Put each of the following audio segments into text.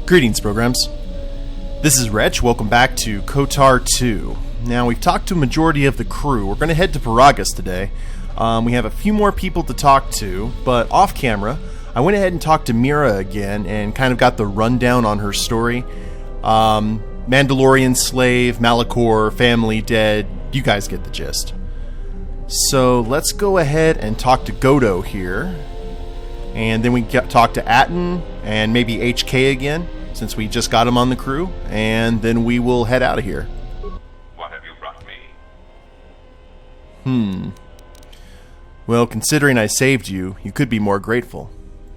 Greetings, programs. This is Wretch. Welcome back to KOTOR II. Now, we've talked to a majority of the crew. We're going to head to Paragus today. We have a few more people to talk to, but off camera, I went ahead and talked to Meetra again and kind of got the rundown on her story. Mandalorian slave, Malachor, family dead. You guys get the gist. So let's go ahead and talk to Godo here. And then we talk to Atten and maybe HK again, since we just got him on the crew. And then we will head out of here. What have you brought me? Well, considering I saved you, you could be more grateful.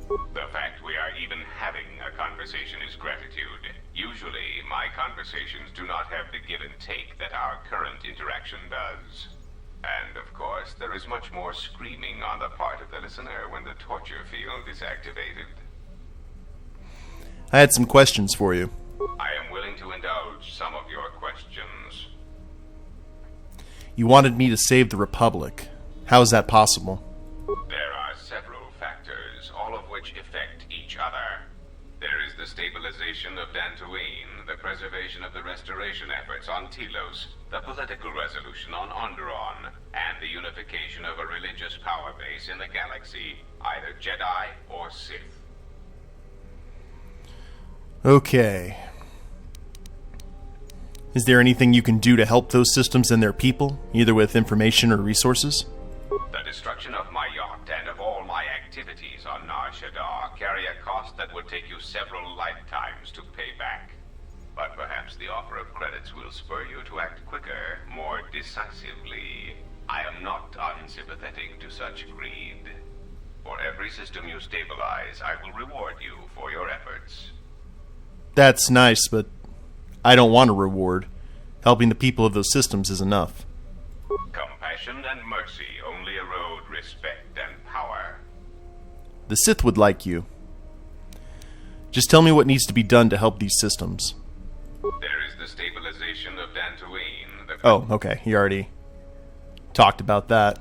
The fact we are even having a conversation is gratitude. Usually, my conversations do not have the give and take that our current interaction does. And, of course, there is much more screaming on the part of the listener when the torture field is activated. I had some questions for you. I am willing to indulge some of your questions. You wanted me to save the Republic. How is that possible? There are several factors, all of which affect each other. There is the stabilization of Dantooine, the preservation of the restoration efforts on Telos, the political resolution on Onderon, and the unification of a religious power base in the galaxy, either Jedi or Sith. Okay. Is there anything you can do to help those systems and their people, either with information or resources? The destruction of my yacht and of all my activities on Nar Shaddaa carry a cost that would take you several lifetimes to pay back. But perhaps the offer of credits will spur you to act quicker, more decisively. I am not unsympathetic to such greed. For every system you stabilize, I will reward you for your efforts. That's nice, but I don't want a reward. Helping the people of those systems is enough. Compassion and mercy only erode respect and power. The Sith would like you. Just tell me what needs to be done to help these systems. There is the stabilization of Dantooine. Oh, okay. You already talked about that.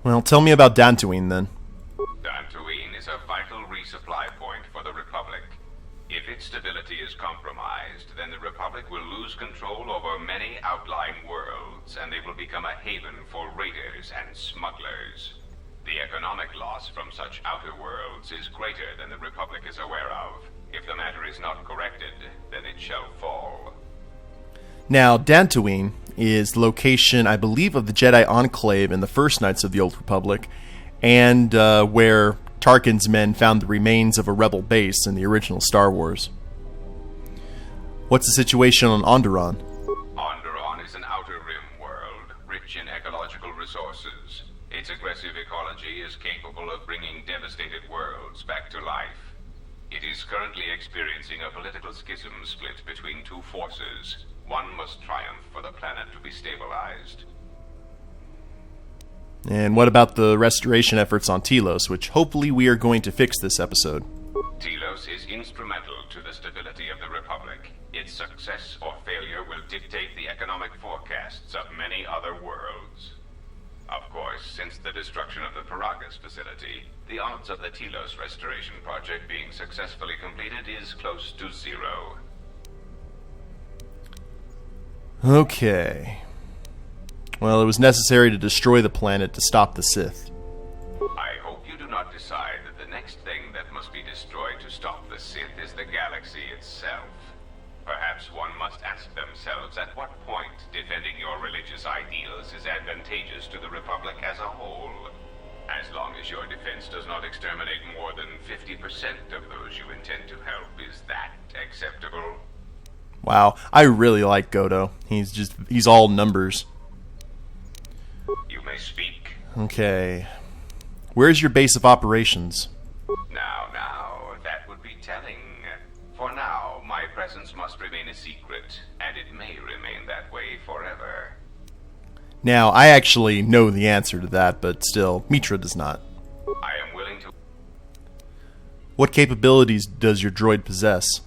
Well, tell me about Dantooine then. Dantooine is a vital resupply point for the Republic. If its stability is compromised, then the Republic will lose control over many outlying worlds, and they will become a haven for raiders and smugglers. The economic loss from such outer worlds is greater than the Republic is aware of. If the matter is not corrected, then it shall fall. Now, Dantooine is the location, I believe, of the Jedi Enclave in the first Knights of the Old Republic, and where Tarkin's men found the remains of a rebel base in the original Star Wars. What's the situation on Onderon? Onderon is an outer rim world, rich in ecological resources. Its aggressive ecology is capable of bringing devastated worlds back to life. It is currently experiencing a political schism split between two forces. One must triumph for the planet to be stabilized. And what about the restoration efforts on Telos, which hopefully we are going to fix this episode? Telos is instrumental to the stability of the Republic. Its success or failure will dictate the economic forecasts of many other worlds. Of course, since the destruction of the Paragus facility, the odds of the Telos restoration project being successfully completed is close to zero. Okay. Well, it was necessary to destroy the planet to stop the Sith. I hope you do not decide that the next thing that must be destroyed to stop the Sith is the galaxy itself. Perhaps one must ask themselves at what point defending your religious ideals is advantageous to the Republic as a whole. As long as your defense does not exterminate more than 50% of those you intend to help, is that acceptable? Wow, I really like Godo. He's all numbers. You may speak. Okay. Where's your base of operations? Now, that would be telling. For now, my presence must remain a secret, and it may remain that way forever. Now, I actually know the answer to that, but still, Meetra does not. I am willing to... What capabilities does your droid possess?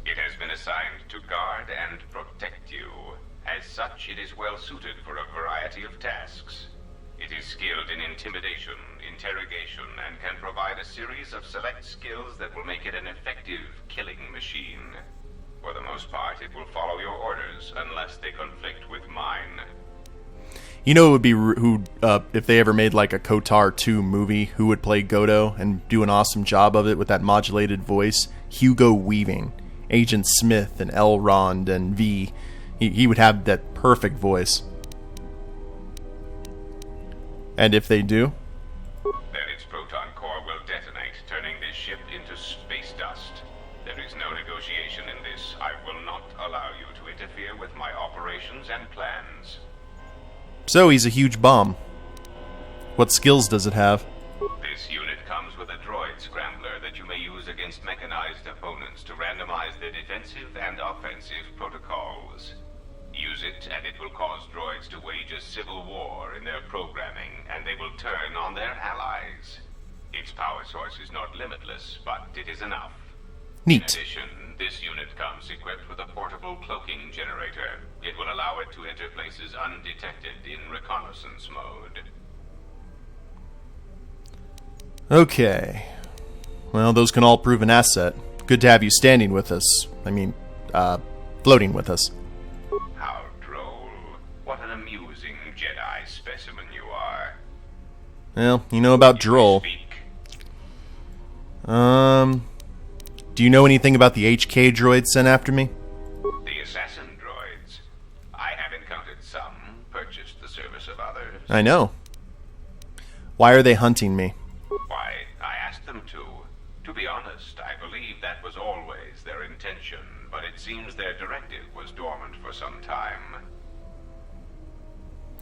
It has been assigned to guard and protect you. As such, it is well suited for a variety of tasks. It is skilled in intimidation, interrogation, and can provide a series of select skills that will make it an effective killing machine. For the most part, it will follow your orders unless they conflict with mine. You know, it would be if they ever made like a KOTOR II movie, who would play Godo and do an awesome job of it with that modulated voice? Hugo Weaving, Agent Smith, and Elrond and V. He would have that perfect voice. And if they do? Then its proton core will detonate, turning this ship into space dust. There is no negotiation in this. I will not allow you to interfere with my operations and plans. So he's a huge bomb. What skills does it have? This unit comes with a droid scrambler that you may use against mechanized opponents to randomize the defensive and offensive protocols. Use it, and it will cause droids to wage a civil war in their programming, and they will turn on their allies. Its power source is not limitless, but it is enough. Neat. In addition, this unit comes equipped with a portable cloaking generator. It will allow it to enter places undetected in reconnaissance mode. Okay. Well, those can all prove an asset. Good to have you standing with us. Floating with us. How droll. What an amusing Jedi specimen you are. Well, you know about droll. Speak. Do you know anything about the HK droid sent after me? The assassin droids. I have encountered some, purchased the service of others. I know. Why are they hunting me? Why, I asked them to. To be honest, I believe that was always their intention, but it seems their directive was dormant for some time.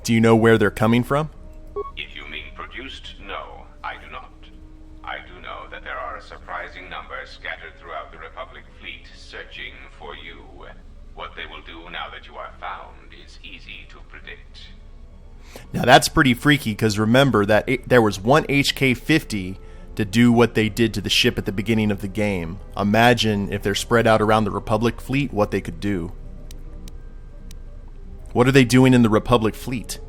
Do you know where they're coming from? If you mean produced, no, I do not. I do know that there are a surprising number scattered throughout the Republic fleet searching for you. What they will do now that you are found is easy to predict. Now that's pretty freaky, because remember that there was one HK-50 to do what they did to the ship at the beginning of the game. Imagine if they're spread out around the Republic fleet, what they could do. What are they doing in the Republic fleet?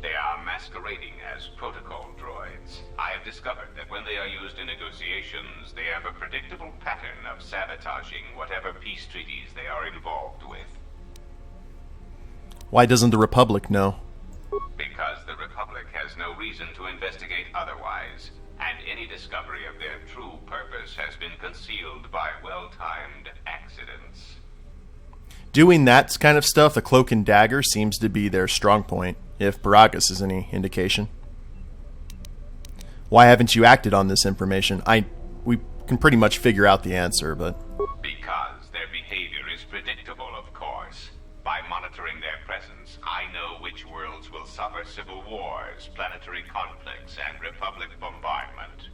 They are masquerading as protocol droids. I have discovered that when they are used in negotiations, they have a predictable pattern of sabotaging whatever peace treaties they are involved with. Why doesn't the Republic know? Because the Republic has no reason to investigate otherwise, and any discovery of their true purpose has been concealed by well-timed accidents. Doing that kind of stuff, the cloak and dagger, seems to be their strong point, if Paragus is any indication. Why haven't you acted on this information? We can pretty much figure out the answer, but... Because their behavior is predictable, of course. By monitoring their presence, I know which worlds will suffer civil wars, planetary conflicts, and Republic bombardment.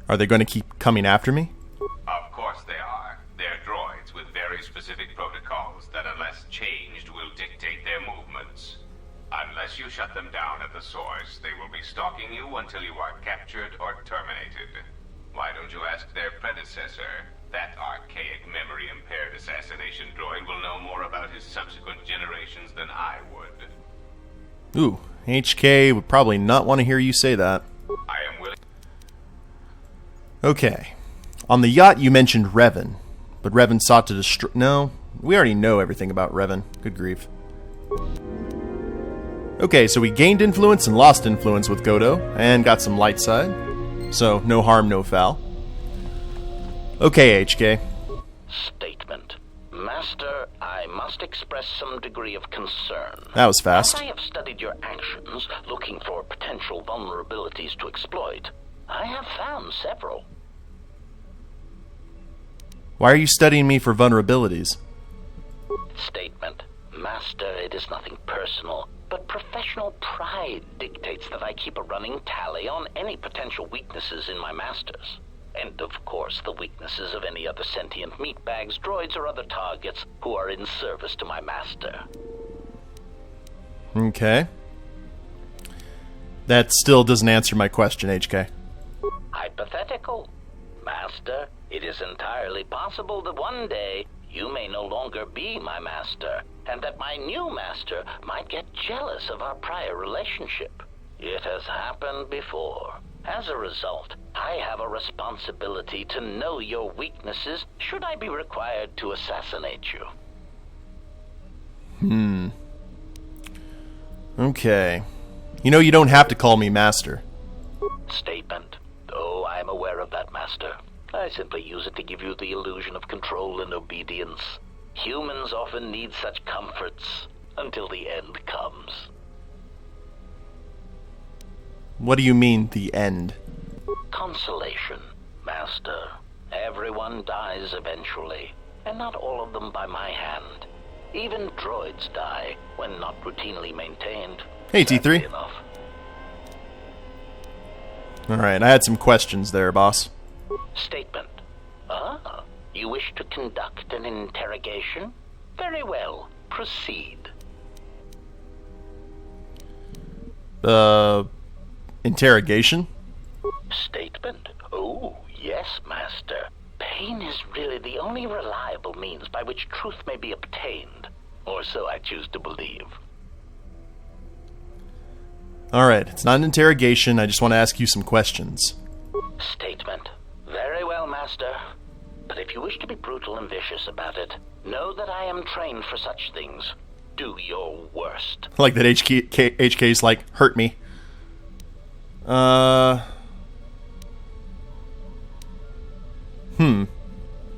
Are they going to keep coming after me? Of course they are. They're droids with very specific protocols that, unless changed, will dictate their movements. Unless you shut them down at the source, they will be stalking you until you are captured or terminated. Why don't you ask their predecessor? That archaic, memory-impaired assassination droid will know more about his subsequent generations than I would. Ooh, HK would probably not want to hear you say that. I am willing... Okay. On the yacht you mentioned Revan, but Revan sought to destroy... No, we already know everything about Revan. Good grief. Okay, so we gained influence and lost influence with Godo, and got some light side. So, no harm, no foul. Okay, HK. Statement. Master, I must express some degree of concern. That was fast. As I have studied your actions, looking for potential vulnerabilities to exploit, I have found several. Why are you studying me for vulnerabilities? Statement. Master, it is nothing personal, but professional pride dictates that I keep a running tally on any potential weaknesses in my masters. And, of course, the weaknesses of any other sentient meatbags, droids, or other targets who are in service to my master. Okay. That still doesn't answer my question, HK. Hypothetical. Master, it is entirely possible that one day you may no longer be my master, and that my new master might get jealous of our prior relationship. It has happened before. As a result, I have a responsibility to know your weaknesses should I be required to assassinate you. Okay. You know, you don't have to call me Master. Statement. Oh, I am aware of that, Master. I simply use it to give you the illusion of control and obedience. Humans often need such comforts until the end comes. What do you mean, the end? Consolation, Master. Everyone dies eventually, and not all of them by my hand. Even droids die when not routinely maintained. Hey, T3. Enough. Alright, I had some questions there, boss. Statement. Ah, you wish to conduct an interrogation? Very well, proceed. Interrogation? Statement. Oh, yes, Master. Pain is really the only reliable means by which truth may be obtained, or so I choose to believe. Alright, it's not an interrogation, I just want to ask you some questions. Statement. Very well, Master. But if you wish to be brutal and vicious about it, know that I am trained for such things. Do your worst. Like that HK's like, hurt me.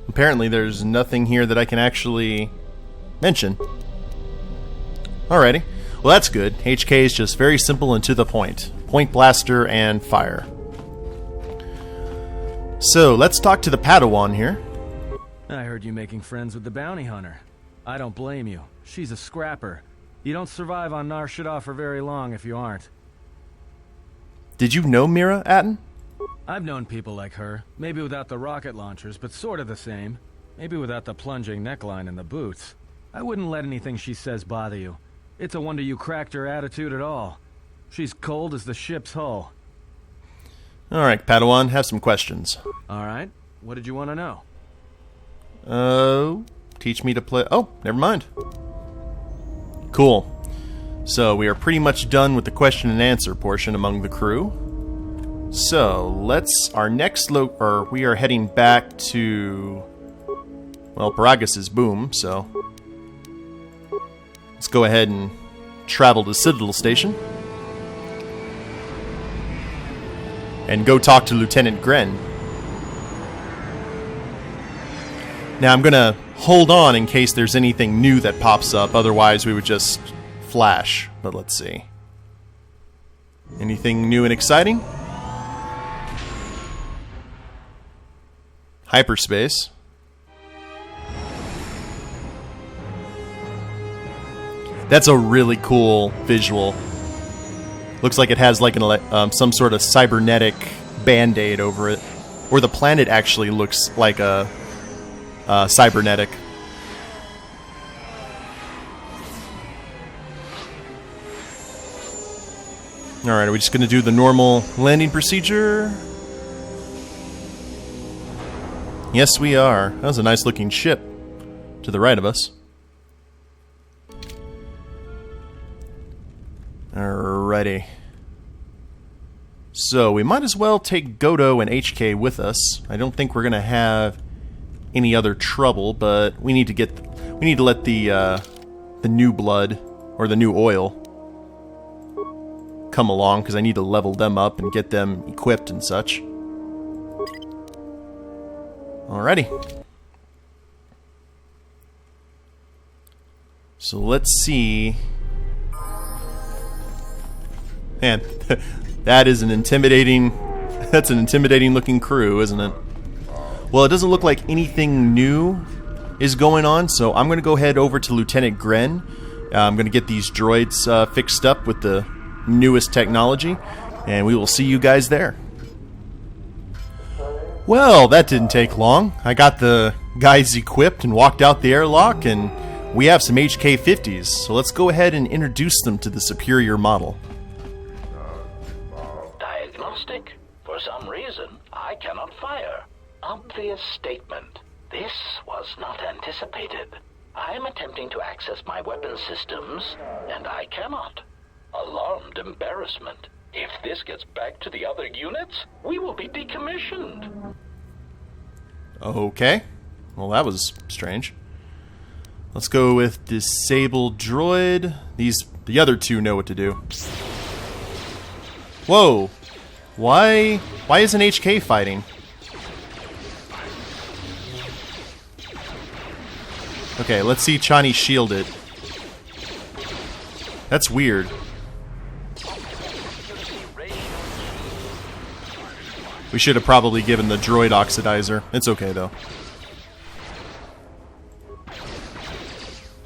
Apparently there's nothing here that I can actually mention. Alrighty. Well, that's good. HK is just very simple and to the point. Point blaster and fire. So, let's talk to the Padawan here. I heard you making friends with the bounty hunter. I don't blame you. She's a scrapper. You don't survive on Nar Shaddaa for very long if you aren't. Did you know Meetra, Atten? I've known people like her. Maybe without the rocket launchers, but sort of the same. Maybe without the plunging neckline and the boots. I wouldn't let anything she says bother you. It's a wonder you cracked her attitude at all. She's cold as the ship's hull. Alright, Padawan, have some questions. Alright, what did you want to know? Teach me to play... Oh, never mind. Cool. So, we are pretty much done with the question and answer portion among the crew. So, our next we are heading back to... Well, Paragus' boom, so... Let's go ahead and travel to Citadel Station. And go talk to Lieutenant Gren. Now, I'm gonna hold on in case there's anything new that pops up, otherwise we would just flash. But let's see. Anything new and exciting? Hyperspace. That's a really cool visual. Looks like it has like some sort of cybernetic band-aid over it. Or the planet actually looks like a cybernetic. Alright, are we just going to do the normal landing procedure? Yes, we are. That was a nice looking ship to the right of us. Alrighty. So, we might as well take Godo and HK with us. I don't think we're going to have any other trouble, but we need to let the new blood, or the new oil, come along, because I need to level them up and get them equipped and such. Alrighty. So let's see. Man, that's an intimidating looking crew, isn't it? Well, it doesn't look like anything new is going on, so I'm going to go head over to Lieutenant Gren. I'm going to get these droids fixed up with the newest technology, and we will see you guys there. Well, that didn't take long. I got the guys equipped and walked out the airlock, and we have some HK-50s, so let's go ahead and introduce them to the superior model. Diagnostic? For some reason, I cannot fire. Obvious statement. This was not anticipated. I am attempting to access my weapon systems, and I cannot. Alarmed embarrassment. If this gets back to the other units, we will be decommissioned. Okay. Well, that was strange. Let's go with disable droid. The other two know what to do. Whoa. Why isn't HK fighting? Okay, let's see Chani shield it. That's weird. We should have probably given the droid oxidizer. It's okay, though.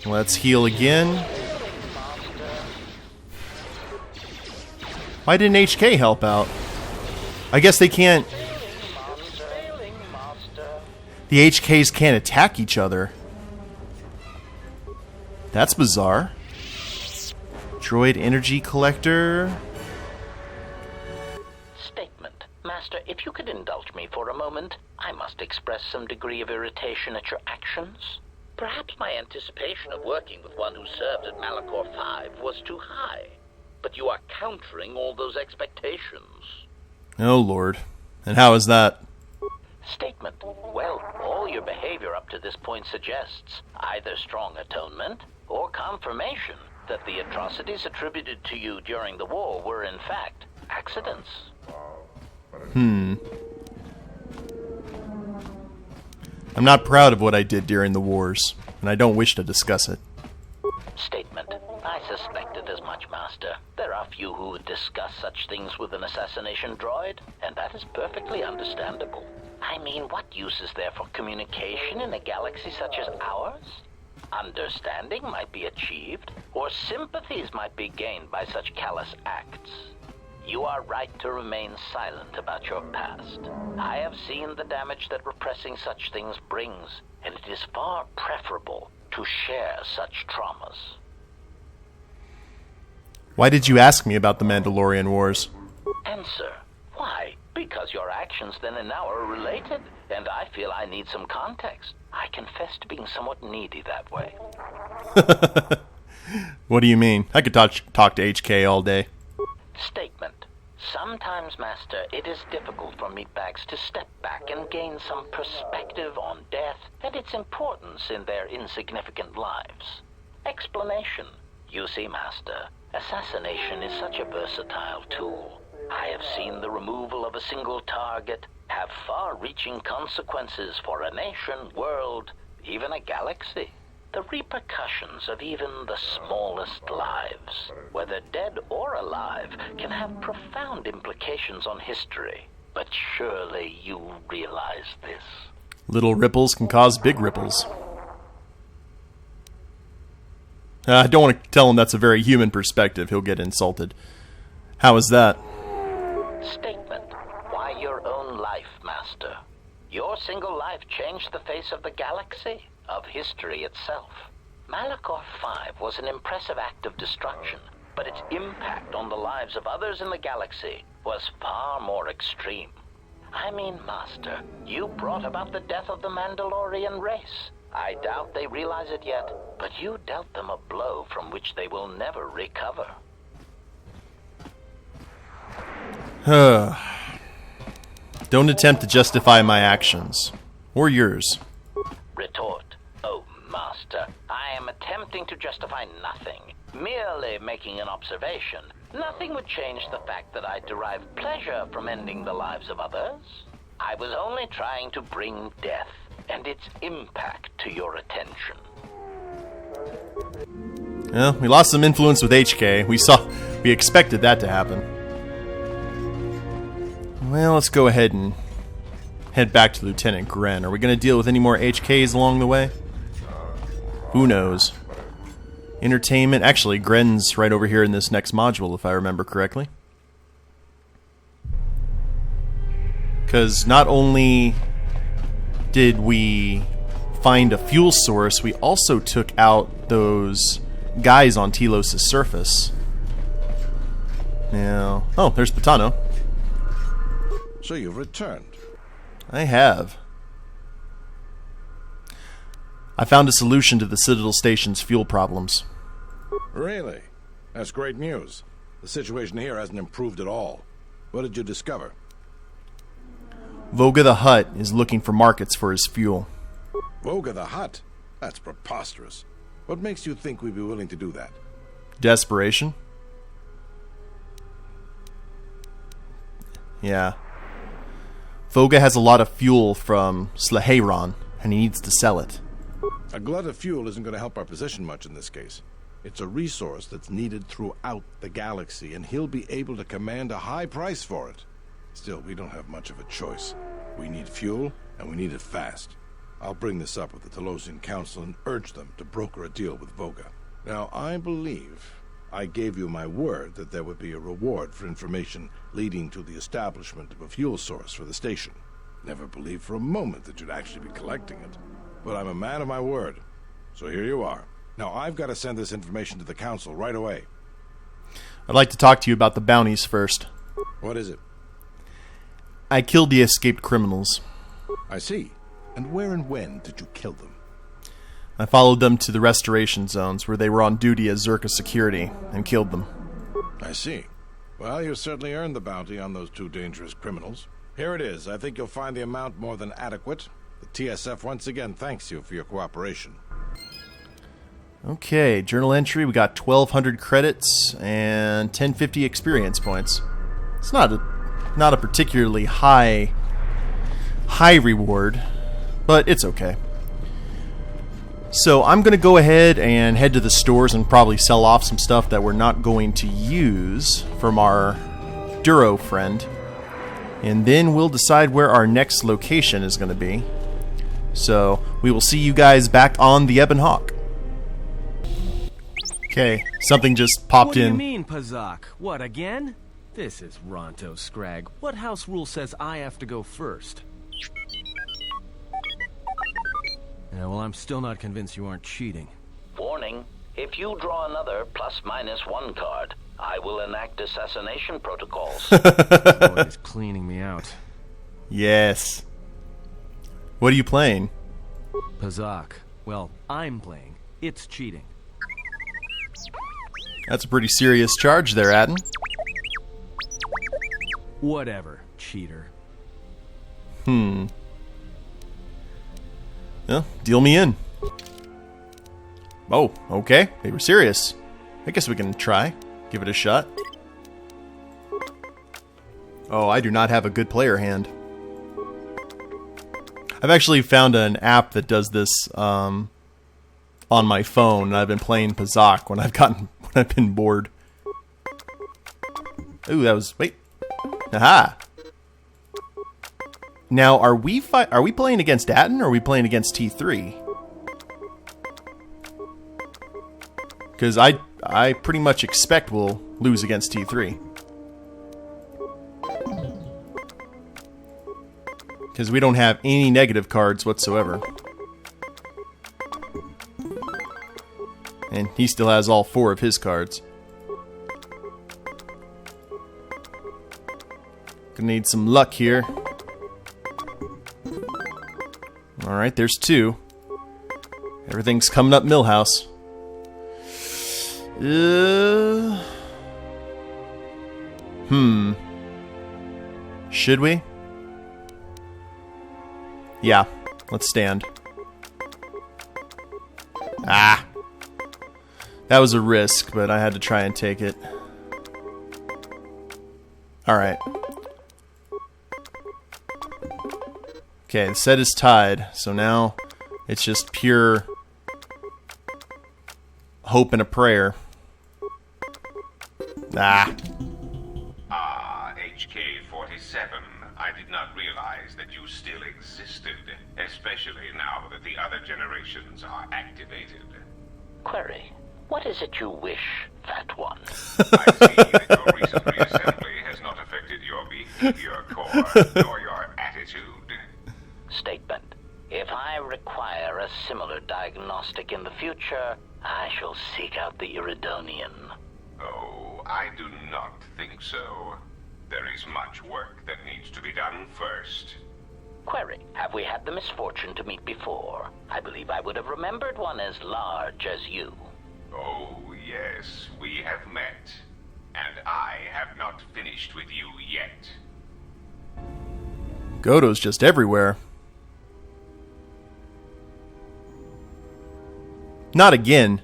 Let's heal again. Why didn't HK help out? I guess they can't... The HKs can't attack each other. That's bizarre. Droid energy collector... Master, if you could indulge me for a moment, I must express some degree of irritation at your actions. Perhaps my anticipation of working with one who served at Malachor V was too high, but you are countering all those expectations. Oh, Lord. And how is that? Statement. Well, all your behavior up to this point suggests either strong atonement or confirmation that the atrocities attributed to you during the war were in fact accidents. I'm not proud of what I did during the wars, and I don't wish to discuss it. Statement. I suspected as much, Master. There are few who would discuss such things with an assassination droid, and that is perfectly understandable. I mean, what use is there for communication in a galaxy such as ours? Understanding might be achieved, or sympathies might be gained by such callous acts. You are right to remain silent about your past. I have seen the damage that repressing such things brings, and it is far preferable to share such traumas. Why did you ask me about the Mandalorian Wars? Answer. Why? Because your actions then and now are related, and I feel I need some context. I confess to being somewhat needy that way. What do you mean? I could talk to HK all day. Statement. Sometimes, Master, it is difficult for meatbags to step back and gain some perspective on death and its importance in their insignificant lives. Explanation. You see, Master, assassination is such a versatile tool. I have seen the removal of a single target have far-reaching consequences for a nation, world, even a galaxy. The repercussions of even the smallest lives, whether dead or alive, can have profound implications on history. But surely you realize this. Little ripples can cause big ripples. I don't want to tell him that's a very human perspective. He'll get insulted. How is that? Statement. Why your own life, Master? Your single life changed the face of the galaxy, of history itself. Malachor V was an impressive act of destruction, but its impact on the lives of others in the galaxy was far more extreme. I mean, Master, you brought about the death of the Mandalorian race. I doubt they realize it yet, but you dealt them a blow from which they will never recover. Don't attempt to justify my actions. Or yours. Retort. Oh, Master, I am attempting to justify nothing. Merely making an observation. Nothing would change the fact that I derive pleasure from ending the lives of others. I was only trying to bring death and its impact to your attention. Well, we lost some influence with HK. We expected that to happen. Well, let's go ahead and head back to Lieutenant Gren. Are we going to deal with any more HKs along the way? Who knows? Entertainment. Actually, Gren's right over here in this next module, if I remember correctly. Because not only did we find a fuel source, we also took out those guys on Telos' surface. Now, oh, there's Patano. So you've returned. I have. I found a solution to the Citadel Station's fuel problems. Really? That's great news. The situation here hasn't improved at all. What did you discover? Voga the Hutt is looking for markets for his fuel. Voga the Hutt? That's preposterous. What makes you think we'd be willing to do that? Desperation? Yeah. Voga has a lot of fuel from Slaheyron, and he needs to sell it. A glut of fuel isn't going to help our position much in this case. It's a resource that's needed throughout the galaxy, and he'll be able to command a high price for it. Still, we don't have much of a choice. We need fuel, and we need it fast. I'll bring this up with the Telosian Council and urge them to broker a deal with Voga. Now, I believe I gave you my word that there would be a reward for information leading to the establishment of a fuel source for the station. Never believed for a moment that you'd actually be collecting it. But I'm a man of my word. So here you are. Now, I've got to send this information to the Council right away. I'd like to talk to you about the bounties first. What is it? I killed the escaped criminals. I see. And where and when did you kill them? I followed them to the restoration zones where they were on duty as Zerka security and killed them. I see. Well, you certainly earned the bounty on those two dangerous criminals. Here it is. I think you'll find the amount more than adequate. The TSF once again thanks you for your cooperation. Okay, journal entry. We got 1,200 credits and 1050 experience points. It's not a particularly high reward, but it's okay. So I'm going to go ahead and head to the stores and probably sell off some stuff that we're not going to use from our Duro friend. And then we'll decide where our next location is going to be. So we will see you guys back on the Ebon Hawk. Okay, something just popped in. What do you mean, Pazak? What, again? This is Ronto Scrag. What house rule says I have to go first? Yeah, well, I'm still not convinced you aren't cheating. Warning, if you draw another +-1 card, I will enact assassination protocols. Boy is cleaning me out. Yes. What are you playing? Pazak. Well, I'm playing. It's cheating. That's a pretty serious charge there, Atten. Whatever, cheater. Well, deal me in. Oh, okay. They were serious. I guess we can try. Give it a shot. Oh, I do not have a good player hand. I've actually found an app that does this on my phone, and I've been playing Pazak when I've been bored. Ooh, that was... Wait. Aha! Now, are we playing against Atten, or are we playing against T3? Because I pretty much expect we'll lose against T3. Because we don't have any negative cards whatsoever. And he still has all 4 of his cards. Gonna need some luck here. Alright, there's 2. Everything's coming up Millhouse. Should we? Yeah, let's stand. Ah! That was a risk, but I had to try and take it. Alright. Okay, the set is tied, so now it's just pure hope and a prayer. Ah. HK-47, I did not realize that you still existed, especially now that the other generations are activated. Query, what is it you wish, Fat One? I see that your recent reassembly has not affected your behavior core, nor your attitude. Statement. If I require a similar diagnostic in the future, I shall seek out the Iridonian. Oh, I do not think so. There is much work that needs to be done first. Query, have we had the misfortune to meet before? I believe I would have remembered one as large as you. Oh, yes, we have met. And I have not finished with you yet. Goto's just everywhere. Not again.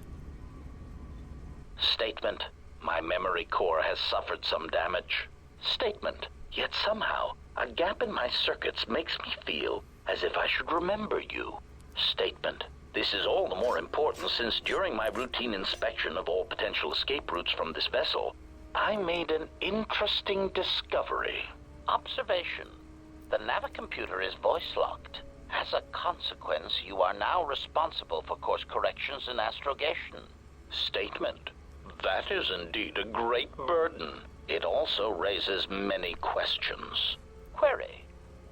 Statement. My memory core has suffered some damage. Statement. Yet somehow, a gap in my circuits makes me feel as if I should remember you. Statement. This is all the more important since during my routine inspection of all potential escape routes from this vessel, I made an interesting discovery. Observation. The navicomputer is voice-locked. As a consequence, you are now responsible for course corrections and astrogation. Statement. That is indeed a great burden. It also raises many questions. Query.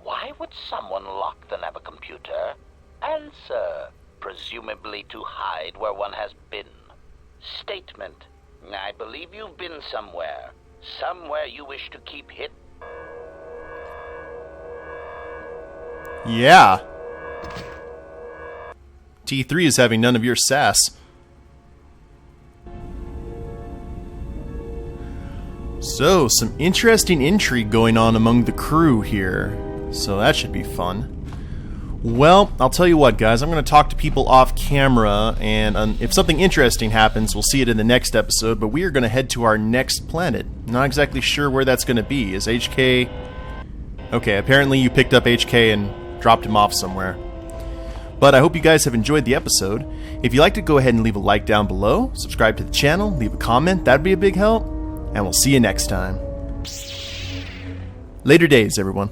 Why would someone lock the navicomputer? Answer. Presumably to hide where one has been. Statement. I believe you've been somewhere. Somewhere you wish to keep hidden. Yeah. T3 is having none of your sass. So, some interesting intrigue going on among the crew here. So that should be fun. Well, I'll tell you what, guys. I'm going to talk to people off camera, and if something interesting happens, we'll see it in the next episode, but we are going to head to our next planet. Not exactly sure where that's going to be. Is HK... Okay, apparently you picked up HK and dropped him off somewhere. But I hope you guys have enjoyed the episode. If you'd like to, go ahead and leave a like down below, subscribe to the channel, leave a comment, that'd be a big help, and we'll see you next time. Later days, everyone.